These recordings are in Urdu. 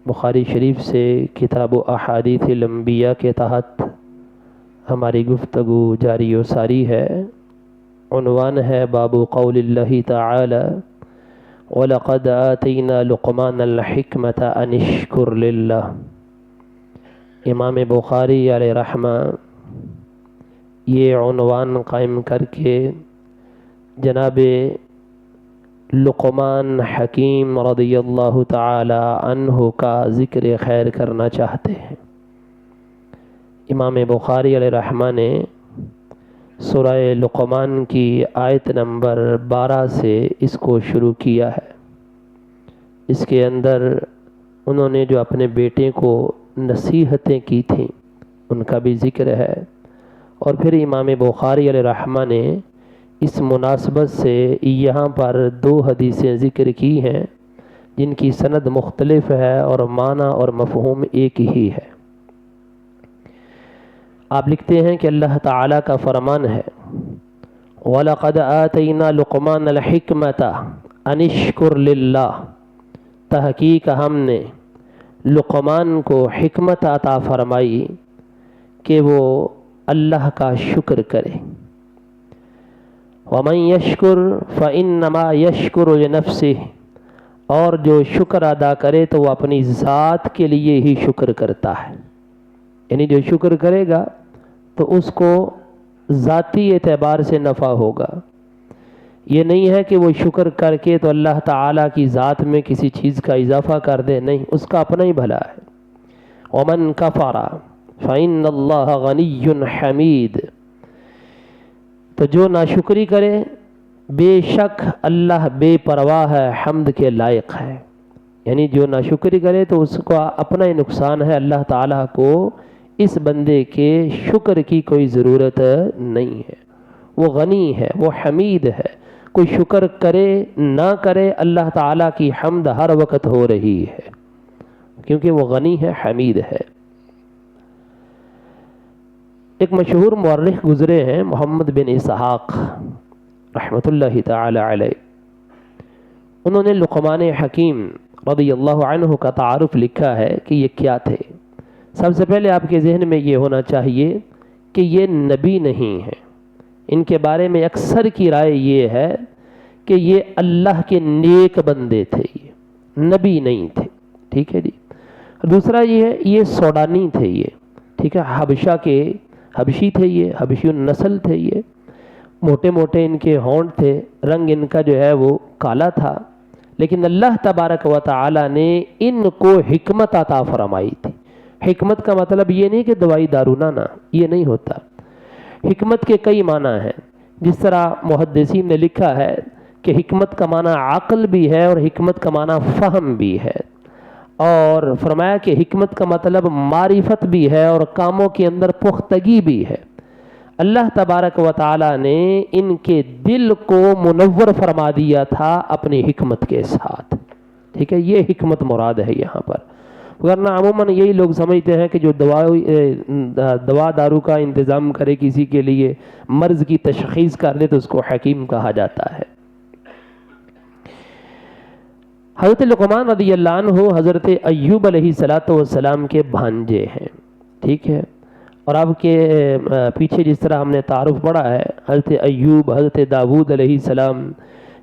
بخاری شریف سے کتاب و احادیث الانبیاء کے تحت ہماری گفتگو جاری و ساری ہے۔ عنوان ہے باب قول اللہ تعالی وَلَقَدْ آتَيْنَا لُقْمَانَ الْحِكْمَةَ أَنِ اشْكُرْ لِلَّهِ۔ امام بخاری علیہ رحمہ یہ عنوان قائم کر کے جناب لقمان حکیم رضی اللہ تعالی عنہ کا ذکر خیر کرنا چاہتے ہیں۔ امام بخاری علیہ رحمہ نے سورہ لقمان کی آیت نمبر 12 سے اس کو شروع کیا ہے۔ اس کے اندر انہوں نے جو اپنے بیٹے کو نصیحتیں کی تھیں ان کا بھی ذکر ہے، اور پھر امام بخاری علیہ رحمہ نے اس مناسبت سے یہاں پر 2 حدیثیں ذکر کی ہیں جن کی سند مختلف ہے اور معنی اور مفہوم ایک ہی ہے۔ آپ لکھتے ہیں کہ اللہ تعالیٰ کا فرمان ہے وَلَقَدْ آتَيْنَا لُقْمَانَ الْحِكْمَةَ أَنِ اشْكُرْ لِلَّهِ، تحقیق ہم نے لقمان کو حکمت عطا فرمائی کہ وہ اللہ کا شکر کرے۔ وَمَنْ يَشْكُرْ فَإِنَّمَا يَشْكُرُ لِنَفْسِهِ، اور جو شکر ادا کرے تو وہ اپنی ذات کے لیے ہی شکر کرتا ہے، یعنی جو شکر کرے گا تو اس کو ذاتی اعتبار سے نفع ہوگا۔ یہ نہیں ہے کہ وہ شکر کر کے تو اللہ تعالیٰ کی ذات میں کسی چیز کا اضافہ کر دے، نہیں، اس کا اپنا ہی بھلا ہے۔ وَمَنْ كَفَرَ فَإِنَّ اللَّهَ غَنِيٌّ حَمِيدٌ، تو جو ناشکری کرے بے شک اللہ بے پرواہ ہے، حمد کے لائق ہے، یعنی جو ناشکری کرے تو اس کا اپنا ہی نقصان ہے، اللہ تعالیٰ کو اس بندے کے شکر کی کوئی ضرورت نہیں ہے۔ وہ غنی ہے، وہ حمید ہے، کوئی شکر کرے نہ کرے اللہ تعالیٰ کی حمد ہر وقت ہو رہی ہے، کیونکہ وہ غنی ہے، حمید ہے۔ ایک مشہور مورخ گزرے ہیں محمد بن اسحاق رحمۃ اللہ تعالی علیہ، انہوں نے لقمان حکیم رضی اللہ عنہ کا تعارف لکھا ہے کہ یہ کیا تھے۔ سب سے پہلے آپ کے ذہن میں یہ ہونا چاہیے کہ یہ نبی نہیں ہیں، ان کے بارے میں اکثر کی رائے یہ ہے کہ یہ اللہ کے نیک بندے تھے، یہ نبی نہیں تھے، ٹھیک ہے جی۔ دوسرا یہ ہے یہ سوڈانی تھے، یہ ٹھیک ہے، حبشہ کے حبشی تھے، یہ حبشی النسل تھے، یہ موٹے موٹے ان کے ہونٹ تھے، رنگ ان کا جو ہے وہ کالا تھا، لیکن اللہ تبارک و تعالی نے ان کو حکمت عطا فرمائی تھی۔ حکمت کا مطلب یہ نہیں کہ دوائی دارو نہ، یہ نہیں ہوتا۔ حکمت کے کئی معنی ہیں، جس طرح محدثین نے لکھا ہے کہ حکمت کا معنی عقل بھی ہے اور حکمت کا معنی فہم بھی ہے، اور فرمایا کہ حکمت کا مطلب معرفت بھی ہے اور کاموں کے اندر پختگی بھی ہے۔ اللہ تبارک و تعالی نے ان کے دل کو منور فرما دیا تھا اپنی حکمت کے ساتھ، ٹھیک ہے، یہ حکمت مراد ہے یہاں پر، ورنہ عموماً یہی لوگ سمجھتے ہیں کہ جو دوا دارو کا انتظام کرے کسی کے لیے، مرض کی تشخیص کر دے تو اس کو حکیم کہا جاتا ہے۔ حضرت لقمان رضی اللہ عنہ حضرت ایوب علیہ السلام کے بھانجے ہیں، ٹھیک ہے، اور آپ کے پیچھے جس طرح ہم نے تعارف پڑھا ہے حضرت ایوب، حضرت داود علیہ السلام،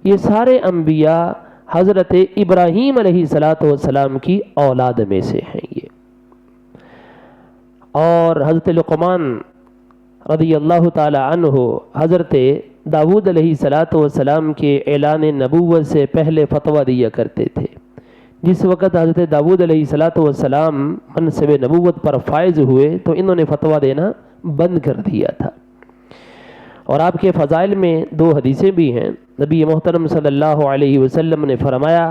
یہ سارے انبیاء حضرت ابراہیم علیہ السلام کی اولاد میں سے ہیں یہ، اور حضرت لقمان رضی اللہ تعالی عنہ حضرت داود علیہ السلام کے اعلان نبوت سے پہلے فتویٰ دیا کرتے تھے۔ جس وقت حضرت داود علیہ السلام منصب نبوت پر فائز ہوئے تو انہوں نے فتویٰ دینا بند کر دیا تھا، اور آپ کے فضائل میں 2 حدیثیں بھی ہیں۔ نبی محترم صلی اللہ علیہ وسلم نے فرمایا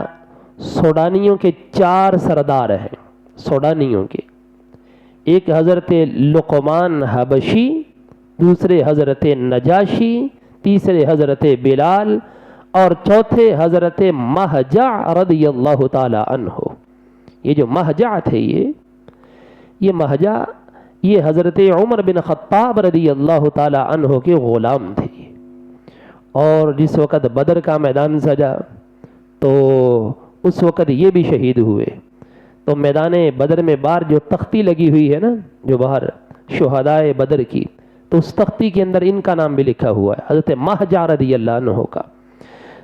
سوڈانیوں کے 4 سردار ہیں، سوڈانیوں کے، ایک حضرت لقمان حبشی، دوسرے حضرت نجاشی، تیسرے حضرت بلال، اور چوتھے حضرت مہجع رضی اللہ تعالی عنہ۔ یہ جو مہجع تھے یہ مہجع یہ حضرت عمر بن خطاب رضی اللہ تعالی عنہ کے غلام تھے، اور جس وقت بدر کا میدان سجا تو اس وقت یہ بھی شہید ہوئے، تو تو میدان بدر میں باہر جو تختی لگی ہوئی ہے نا، جو باہر شہدائے بدر کی، تو اس تختی کے اندر ان کا نام بھی لکھا ہوا ہے، حضرت مہجہ رضی اللہ عنہ کا۔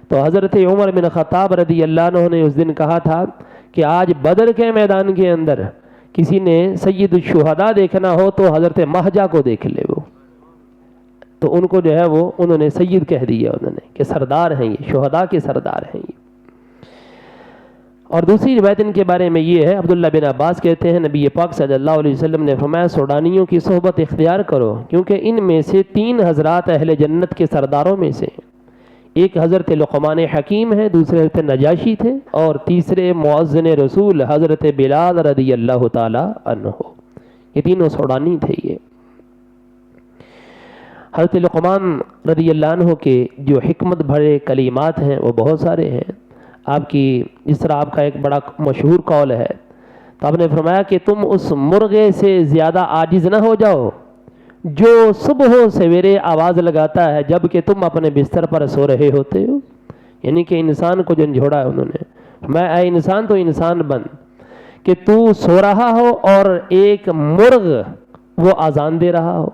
تو حضرت عمر بن خطاب رضی اللہ عنہ نے اس دن کہا تھا کہ آج بدر کے میدان کے اندر کسی نے سید الشہداء دیکھنا ہو تو حضرت مہجہ کو دیکھ لے وہ۔ تو ان کو جو ہے وہ انہوں نے سید کہہ دیا، انہوں نے کہ سردار ہیں یہ، شہداء کے سردار ہیں یہ۔ اور دوسری روایت ان کے بارے میں یہ ہے، عبداللہ بن عباس کہتے ہیں نبی پاک صلی اللہ علیہ وسلم نے فرمایا سوڈانیوں کی صحبت اختیار کرو، کیونکہ ان میں سے 3 حضرات اہل جنت کے سرداروں میں سے ہیں۔ ایک حضرت لقمان حکیم ہے، دوسرے حضرت نجاشی تھے، اور تیسرے مؤذن رسول حضرت بلال رضی اللہ تعالی عنہ۔ یہ تینوں سوڈانی تھے۔ یہ حضرت لقمان رضی اللہ عنہ کے جو حکمت بھرے کلمات ہیں وہ بہت سارے ہیں۔ آپ کی جس طرح آپ کا ایک بڑا مشہور قول ہے، تو آپ نے فرمایا کہ تم اس مرغے سے زیادہ عاجز نہ ہو جاؤ جو صبح و سویرے آواز لگاتا ہے جب کہ تم اپنے بستر پر سو رہے ہوتے ہو۔ یعنی کہ انسان کو جھنجھوڑا ہے انہوں نے، میں اے انسان تو انسان بن کہ تو سو رہا ہو اور ایک مرغ وہ اذان دے رہا ہو،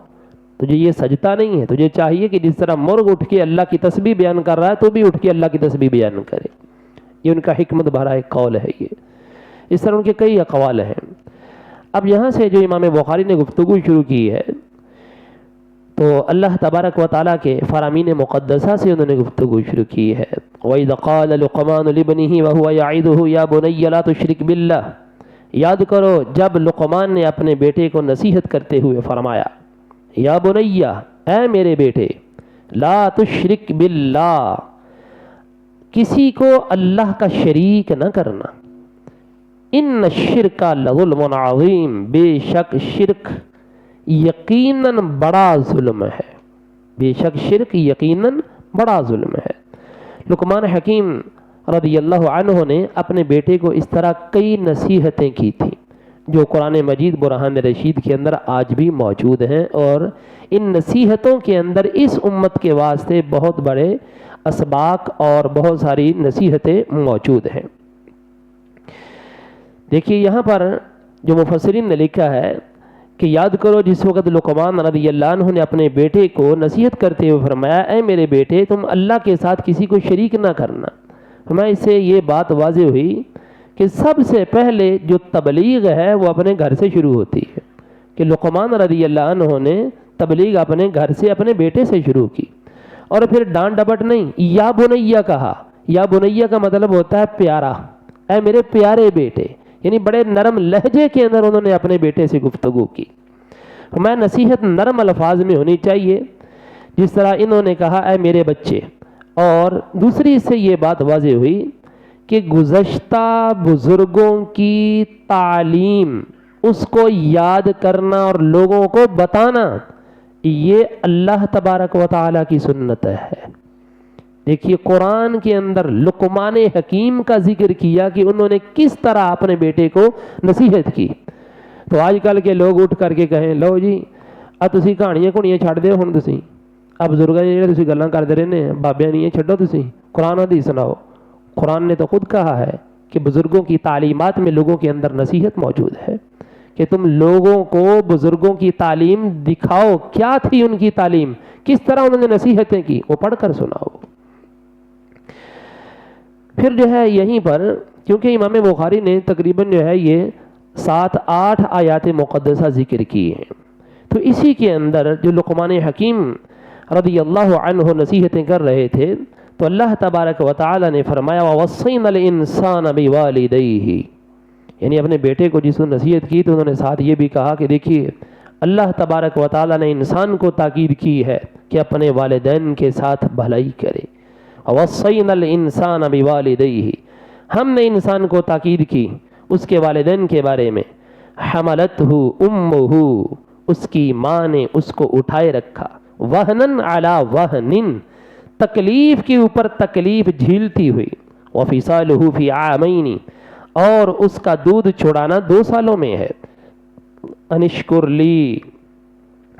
تجھے یہ سجدہ نہیں ہے۔ تجھے چاہیے کہ جس طرح مرغ اٹھ کے اللہ کی تسبیح بیان کر رہا ہے تو بھی اٹھ کے اللہ کی تسبیح بیان کرے۔ یہ ان کا حکمت بھرا ایک قول ہے۔ یہ اس طرح ان کے کئی اقوال ہیں۔ اب یہاں سے جو امام بخاری نے گفتگو شروع کی ہے تو اللہ تبارک و تعالیٰ کے فرامین مقدسہ سے انہوں نے گفتگو شروع کی ہے۔ وَإِذْ قَالَ لُقْمَانُ لِابْنِهِ وَهُوَ يَعِظُهُ يَا بُنَيَّ لَا تُشْرِكْ بِاللَّهِ، یاد کرو جب لقمان نے اپنے بیٹے کو نصیحت کرتے ہوئے فرمایا، یا بنیہ، اے میرے بیٹے، لا تشرک باللہ، کسی کو اللہ کا شریک نہ کرنا، ان الشرک لظلم عظیم، بے شک شرک یقیناً بڑا ظلم ہے، بے شک شرک یقیناً بڑا ظلم ہے۔ لقمان حکیم رضی اللہ عنہ نے اپنے بیٹے کو اس طرح کئی نصیحتیں کی تھیں جو قرآن مجید برہان رشید کے اندر آج بھی موجود ہیں، اور ان نصیحتوں کے اندر اس امت کے واسطے بہت بڑے اسباق اور بہت ساری نصیحتیں موجود ہیں۔ دیکھیے یہاں پر جو مفسرین نے لکھا ہے کہ یاد کرو جس وقت لقمان رضی اللہ عنہ نے اپنے بیٹے کو نصیحت کرتے ہوئے فرمایا، اے میرے بیٹے تم اللہ کے ساتھ کسی کو شریک نہ کرنا، فرمایا اس سے یہ بات واضح ہوئی کہ سب سے پہلے جو تبلیغ ہے وہ اپنے گھر سے شروع ہوتی ہے، کہ لقمان رضی اللہ عنہ نے تبلیغ اپنے گھر سے اپنے بیٹے سے شروع کی، اور پھر ڈانٹ ڈپٹ نہیں، یا بنیہ کہا۔ یا بنیہ کا مطلب ہوتا ہے پیارا، اے میرے پیارے بیٹے، یعنی بڑے نرم لہجے کے اندر انہوں نے اپنے بیٹے سے گفتگو کی۔ میں نصیحت نرم الفاظ میں ہونی چاہیے، جس طرح انہوں نے کہا اے میرے بچے، اور دوسری سے یہ بات واضح ہوئی کہ گزشتہ بزرگوں کی تعلیم اس کو یاد کرنا اور لوگوں کو بتانا، یہ اللہ تبارک و تعالیٰ کی سنت ہے۔ دیکھیے قرآن کے اندر لقمان حکیم کا ذکر کیا کہ انہوں نے کس طرح اپنے بیٹے کو نصیحت کی۔ تو آج کل کے لوگ اٹھ کر کے کہیں لو جی تسی کہانیاں کھونیاں چھڑ دے ہن تسی، بزرگاں جڑے تسی گلاں کردے رہنے بابیاں نہیں چھڈو، تسی قرآن حدیث سناؤ۔ قرآن نے تو خود کہا ہے کہ بزرگوں کی تعلیمات میں لوگوں کے اندر نصیحت موجود ہے، کہ تم لوگوں کو بزرگوں کی تعلیم دکھاؤ، کیا تھی ان کی تعلیم، کس طرح انہوں نے نصیحتیں کی، وہ پڑھ کر سناؤ۔ پھر جو ہے یہیں پر کیونکہ امام بخاری نے تقریباً جو ہے یہ 7-8 آیات مقدسہ ذکر کی ہیں، تو اسی کے اندر جو لقمان حکیم رضی اللہ عنہ نصیحتیں کر رہے تھے تو اللہ تبارک و تعالی نے فرمایا وَوَصَّيْنَا الْإِنسَانَ بِوَالِدَيْهِ، یعنی اپنے بیٹے کو جس نے نصیحت کی تو انہوں نے ساتھ یہ بھی کہا کہ دیکھیے اللہ تبارک و تعالی نے انسان کو تاکید کی ہے کہ اپنے والدین کے ساتھ بھلائی کرے۔ وَوَصَّيْنَا الْإِنسَانَ بِوَالِدَيْهِ، ہم نے انسان کو تاکید کی اس کے والدین کے بارے میں، حَمَلَتْهُ أُمُّهُ، اس کی ماں نے اس کو اٹھائے رکھا، وَهْنًا عَلَى وَهْنٍ، تکلیف کے اوپر تکلیف جھیلتی ہوئی، وَفِصَالُهُ فِي عَامَيْنِ، اور اس کا دودھ چھڑانا 2 سالوں میں ہے، انشکر لی،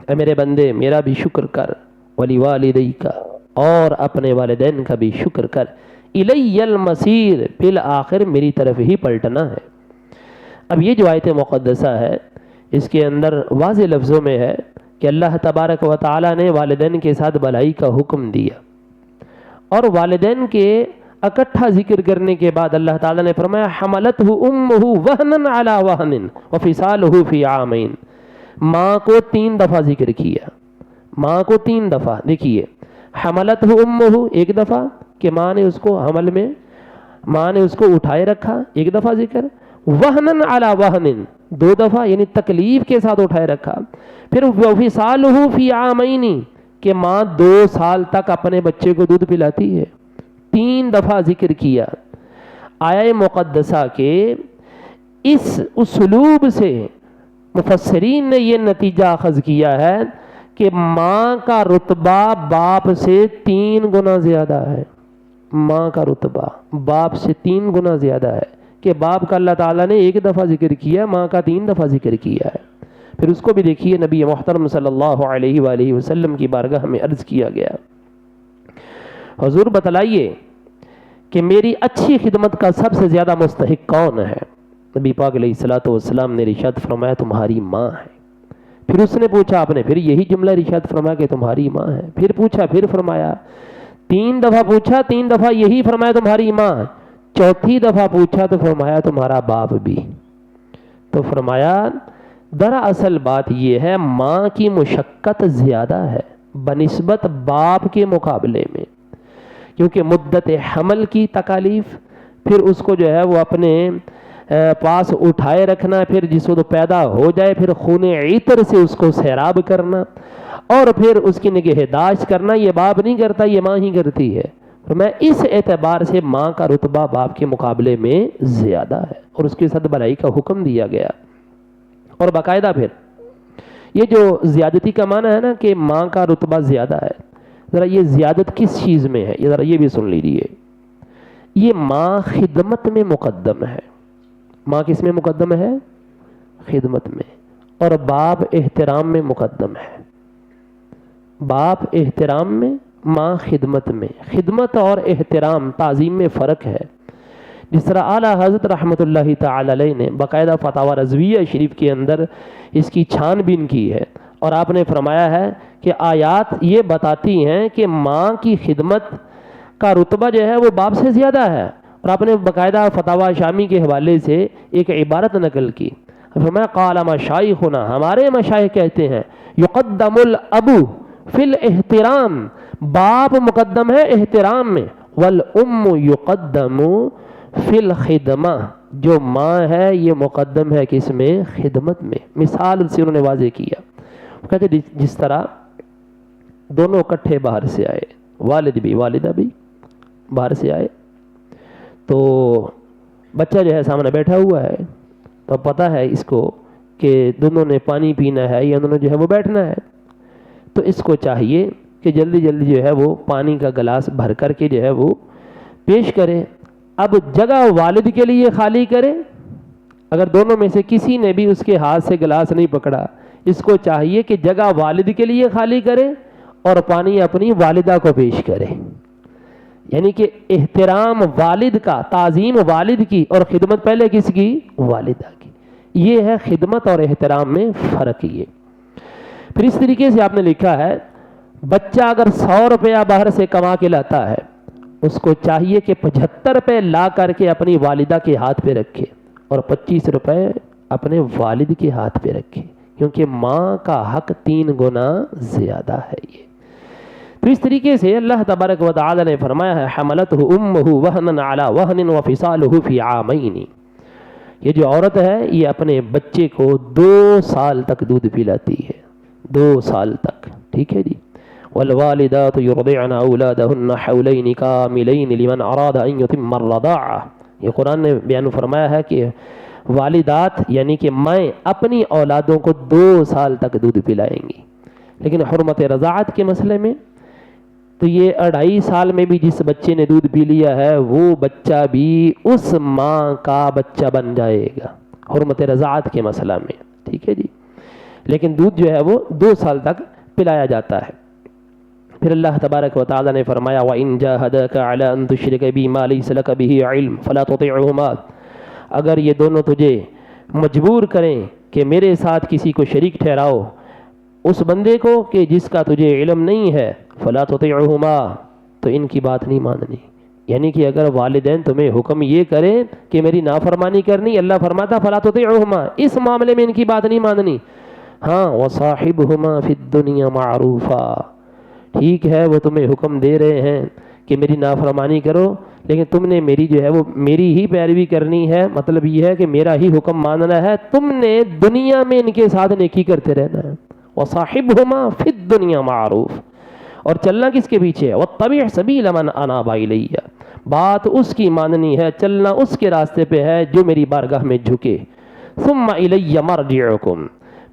اے میرے بندے میرا بھی شکر کر، وَلِوَالِدَيْكَ، اور اپنے والدین کا بھی شکر کر، اِلَيَّ الْمَصِيرُ، بالآخر میری طرف ہی پلٹنا ہے۔ اب یہ جو آیت مقدسہ ہے اس کے اندر واضح لفظوں میں ہے کہ اللہ تبارک و تعالیٰ نے والدین کے ساتھ بھلائی کا حکم دیا، اور والدین کے اکٹھا ذکر کرنے کے بعد اللہ تعالیٰ نے فرمایا حملتہ امہ وہنن علی وہن وفصالہ فی عامین۔ ماں کو 3 دفعہ ذکر کیا، ماں کو 3 دفعہ، دیکھیے حملتہ امہ ایک دفعہ کہ ماں نے اس کو حمل میں ماں نے اس کو اٹھائے رکھا، ایک دفعہ ذکر، وہنن علی وہن 2 دفعہ یعنی تکلیف کے ساتھ اٹھائے رکھا، پھر وفصالہ فی عامین کہ ماں 2 سال تک اپنے بچے کو دودھ پلاتی ہے، 3 دفعہ ذکر کیا۔ آیہ مقدسہ کے اس اسلوب سے مفسرین نے یہ نتیجہ اخذ کیا ہے کہ ماں کا رتبہ باپ سے 3 گنا زیادہ ہے، ماں کا رتبہ باپ سے 3 گنا زیادہ ہے، کہ باپ کا اللہ تعالیٰ نے 1 دفعہ ذکر کیا، ماں کا 3 دفعہ ذکر کیا ہے۔ پھر اس کو بھی دیکھیے نبی محترم صلی اللہ علیہ وآلہ وسلم کی بارگاہ میں عرض کیا گیا، حضور بتلائیے کہ میری اچھی خدمت کا سب سے زیادہ مستحق کون ہے؟ نبی پاک علیہ الصلوۃ والسلام نے ارشاد فرمایا تمہاری ماں ہے۔ پھر اس نے پوچھا، آپ نے پھر یہی جملہ ارشاد فرمایا کہ تمہاری ماں ہے، پھر پوچھا، پھر فرمایا، 3 دفعہ پوچھا، 3 دفعہ یہی فرمایا تمہاری ماں، 4تھی دفعہ پوچھا تو فرمایا تمہارا باپ بھی۔ تو فرمایا دراصل بات یہ ہے ماں کی مشقت زیادہ ہے بنسبت باپ کے مقابلے میں، کیونکہ مدت حمل کی تکالیف، پھر اس کو جو ہے وہ اپنے پاس اٹھائے رکھنا، پھر جس وقت پیدا ہو جائے پھر خون عطر سے اس کو سیراب کرنا، اور پھر اس کی نگہداشت کرنا، یہ باپ نہیں کرتا، یہ ماں ہی کرتی ہے۔ تو میں اس اعتبار سے ماں کا رتبہ باپ کے مقابلے میں زیادہ ہے، اور اس کے ساتھ بھلائی کا حکم دیا گیا۔ اور باقاعدہ پھر یہ جو زیادتی کا معنی ہے نا کہ ماں کا رتبہ زیادہ ہے، ذرا یہ زیادت کس چیز میں ہے، ذرا یہ بھی سن لیجیے۔ یہ ماں خدمت میں مقدم ہے، ماں کس میں مقدم ہے؟ خدمت میں، اور باپ احترام میں مقدم ہے، باپ احترام میں، ماں خدمت میں۔ خدمت اور احترام تعظیم میں فرق ہے۔ جس طرح اعلیٰ حضرت رحمۃ اللہ تعالی علیہ نے باقاعدہ فتاوی رضویہ شریف کے اندر اس کی چھان بین کی ہے، اور آپ نے فرمایا ہے کہ آیات یہ بتاتی ہیں کہ ماں کی خدمت کا رتبہ جو ہے وہ باپ سے زیادہ ہے، اور آپ نے باقاعدہ فتاوی شامی کے حوالے سے ایک عبارت نقل کی، فرمایا قال مشائخنا، ہمارے مشائخ کہتے ہیں یقدم الابو فی الاحترام، باپ مقدم ہے احترام میں، والام یقدم فی الخدمہ، جو ماں ہے یہ مقدم ہے کس میں؟ خدمت میں۔ مثال سے انہوں نے واضح کیا، کہتے جس طرح دونوں اکٹھے باہر سے آئے، والد بھی والدہ بھی باہر سے آئے، تو بچہ جو ہے سامنے بیٹھا ہوا ہے، تو پتہ ہے اس کو کہ دونوں نے پانی پینا ہے یا دونوں جو ہے وہ بیٹھنا ہے، تو اس کو چاہیے کہ جلدی جلدی جو ہے وہ پانی کا گلاس بھر کر کے جو ہے وہ پیش کرے۔ اب جگہ والد کے لیے خالی کرے، اگر دونوں میں سے کسی نے بھی اس کے ہاتھ سے گلاس نہیں پکڑا، اس کو چاہیے کہ جگہ والد کے لیے خالی کرے اور پانی اپنی والدہ کو پیش کرے، یعنی کہ احترام والد کا، تعظیم والد کی، اور خدمت پہلے کس کی؟ والدہ کی۔ یہ ہے خدمت اور احترام میں فرق۔ یہ پھر اس طریقے سے آپ نے لکھا ہے بچہ اگر 100 روپیہ باہر سے کما کے لاتا ہے، اس کو چاہیے کہ 75 روپے لا کر کے اپنی والدہ کے ہاتھ پہ رکھے اور 25 روپے اپنے والد کے ہاتھ پہ رکھے، کیونکہ ماں کا حق 3 گنا زیادہ ہے۔ یہ تو اس طریقے سے اللہ تبارک و تعالی نے فرمایا ہے حملتہ امہ وہنا علی وہن وفصالہ فی عامین، یہ جو عورت ہے یہ اپنے بچے کو 2 سال تک دودھ پلاتی ہے، 2 سال تک، ٹھیک ہے جی۔ والوالدات يرضعن اولادهن حولين كاملين لمن اراد ان يتم الرضاعه، یہ قرآن نے بیان فرمایا ہے کہ والدات یعنی کہ مائیں اپنی اولادوں کو 2 سال تک دودھ پلائیں گی، لیکن حرمت رضاعت کے مسئلے میں تو یہ 2.5 سال میں بھی جس بچے نے دودھ پی لیا ہے وہ بچہ بھی اس ماں کا بچہ بن جائے گا، حرمت رضاعت کے مسئلہ میں، ٹھیک ہے جی۔ لیکن دودھ جو ہے وہ 2 سال تک پلایا جاتا ہے۔ پھر اللہ تبارک و تعالی نے فرمایا وَإِن جَاهَدَاكَ عَلَىٰ أَن تُشْرِكَ بِي مَا لَيْسَ لَكَ بِهِ عِلْمٌ فَلَا تُطِعْهُمَا، اگر یہ دونوں تجھے مجبور کریں کہ میرے ساتھ کسی کو شریک ٹھہراؤ اس بندے کو کہ جس کا تجھے علم نہیں ہے، فلا تطیعہما، تو ان کی بات نہیں ماننی۔ یعنی کہ اگر والدین تمہیں حکم یہ کرے کہ میری نافرمانی کرنی، اللہ فرماتا فلا تطیعہما، اس معاملے میں ان کی بات نہیں ماننی۔ ہاں وصاحبہما فی الدنیا معروفا، ٹھیک ہے وہ تمہیں حکم دے رہے ہیں کہ میری نافرمانی کرو، لیکن تم نے میری جو ہے وہ میری ہی پیروی کرنی ہے، مطلب یہ ہے کہ میرا ہی حکم ماننا ہے، تم نے دنیا میں ان کے ساتھ نیکی کرتے رہنا ہے۔ وصاحبہما فی الدنیا معروف، اور چلنا کس کے پیچھے ہے؟ واتبع سبیل من اناب الی، بات اس کی ماننی ہے، چلنا اس کے راستے پہ ہے جو میری بارگاہ میں جھکے۔ ثم الی مرجعکم،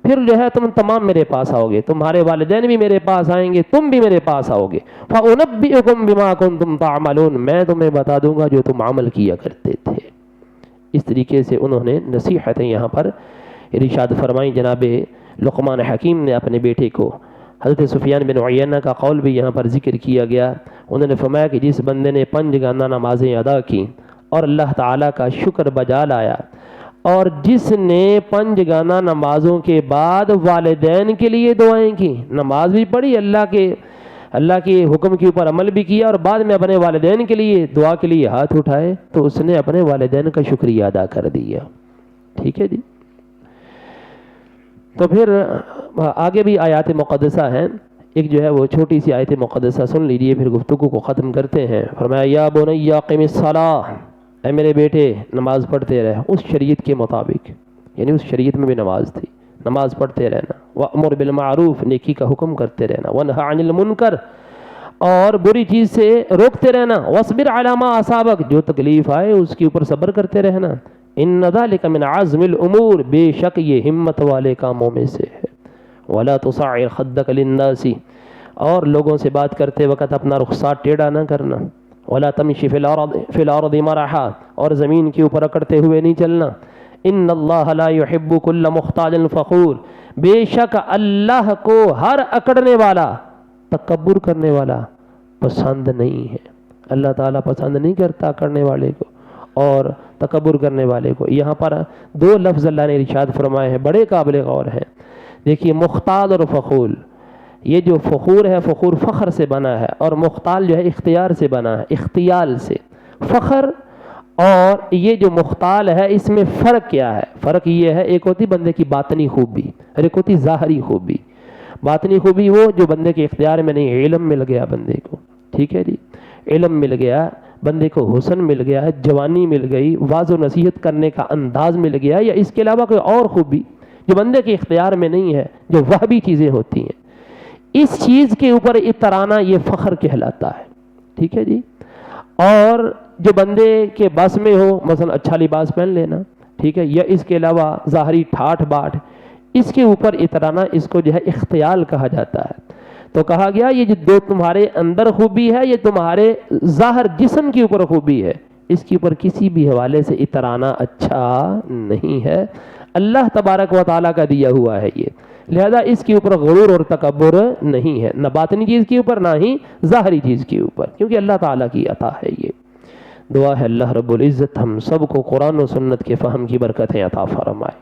پھر جو ہے تم تمام میرے پاس آؤ گے، تمہارے والدین بھی میرے پاس آئیں گے، تم بھی میرے پاس آؤ گے۔ فَأُنَبِّئُكُم بِمَا كُنتُمْ تَعْمَلُونَ، میں تمہیں بتا دوں گا جو تم عمل کیا کرتے تھے۔ اس طریقے سے انہوں نے نصیحتیں یہاں پر ارشاد فرمائیں۔ جناب لقمان حکیم نے اپنے بیٹے کو، حضرت سفیان بن عیینہ کا قول بھی یہاں پر ذکر کیا گیا، انہوں نے فرمایا کہ جس بندے نے 5 گانا نمازیں ادا کی اور اللہ تعالیٰ کا شکر بجا لایا، اور جس نے 5 گانا نمازوں کے بعد والدین کے لیے دعائیں کی، نماز بھی پڑھی، اللہ کے حکم کے اوپر عمل بھی کیا، اور بعد میں اپنے والدین کے لیے دعا کے لیے ہاتھ اٹھائے، تو اس نے اپنے والدین کا شکریہ ادا کر دیا۔ ٹھیک ہے جی۔ تو پھر آگے بھی آیات مقدسہ ہیں، ایک جو ہے وہ چھوٹی سی آیت مقدسہ سن لیجیے، پھر گفتگو کو ختم کرتے ہیں۔ فرمایا یا بنی اقم الصلاۃ، اے میرے بیٹے نماز پڑھتے رہے اس شریعت کے مطابق، یعنی اس شریعت میں بھی نماز تھی، نماز پڑھتے رہنا۔ وَأْمُرْ بِالْمَعْرُوفِ، نیکی کا حکم کرتے رہنا۔ وَانْهَ عَنِ الْمُنْكَرِ، اور بری چیز سے روکتے رہنا۔ وَاصْبِرْ عَلَىٰ مَا أَصَابَكَ، جو تکلیف آئے اس کے اوپر صبر کرتے رہنا۔ إِنَّ ذَلِكَ مِنْ عَزْمِ الْأُمُورِ، بے شک یہ ہمت والے کاموں میں سے ہے۔ وَلَا تُصَعِّرْ خَدَّكَ لِلنَّاسِ، اور لوگوں سے بات کرتے وقت اپنا رخسار ٹیڑھا نہ کرنا۔ وَلَا تَمْشِ فِي الْأَرْضِ مَرَحًا، اور زمین کے اوپر اکڑتے ہوئے نہیں چلنا۔ إِنَّ اللَّهَ لَا يُحِبُّ كُلَّ مُخْتَالٍ فَخُورٍ، بے شک اللہ کو ہر اکڑنے والا، تکبر کرنے والا پسند نہیں ہے۔ اللہ تعالیٰ پسند نہیں کرتا اکڑنے والے کو اور تکبر کرنے والے کو۔ یہاں پر 2 لفظ اللہ نے ارشاد فرمائے ہیں، بڑے قابل غور ہیں۔ دیکھیے مختال اور فخور، یہ جو فخور ہے فخور فخر سے بنا ہے، اور مختال جو ہے اختیار سے بنا ہے، اختیال سے۔ فخر اور یہ جو مختال ہے اس میں فرق کیا ہے؟ فرق یہ ہے، ایک ہوتی بندے کی باطنی خوبی اور ایک ہوتی ظاہری خوبی۔ باطنی خوبی وہ جو بندے کے اختیار میں نہیں، علم مل گیا بندے کو، ٹھیک ہے جی، علم مل گیا بندے کو، حسن مل گیا، جوانی مل گئی، واعظ و نصیحت کرنے کا انداز مل گیا، یا اس کے علاوہ کوئی اور خوبی جو بندے کے اختیار میں نہیں ہے، جو وہبی چیزیں ہوتی ہیں، اس چیز کے اوپر اترانا یہ فخر کہلاتا ہے، ٹھیک ہے جی۔ اور جو بندے کے بس میں ہو، مثلا اچھا لباس پہن لینا، ٹھیک ہے، یا اس کے علاوہ ظاہری ٹھاٹھ باٹھ، اس کے اوپر اترانا، اس کو جو ہے اختیال کہا جاتا ہے۔ تو کہا گیا یہ جو تمہارے اندر خوبی ہے، یہ تمہارے ظاہر جسم کے اوپر خوبی ہے، اس کے اوپر کسی بھی حوالے سے اترانا اچھا نہیں ہے، اللہ تبارک و تعالیٰ کا دیا ہوا ہے یہ، لہذا اس کے اوپر غرور اور تکبر نہیں ہے، نہ باطنی چیز کے اوپر نہ ہی ظاہری چیز کے اوپر، کیونکہ اللہ تعالیٰ کی عطا ہے یہ۔ دعا ہے اللہ رب العزت ہم سب کو قرآن و سنت کے فہم کی برکتیں عطا فرمائے۔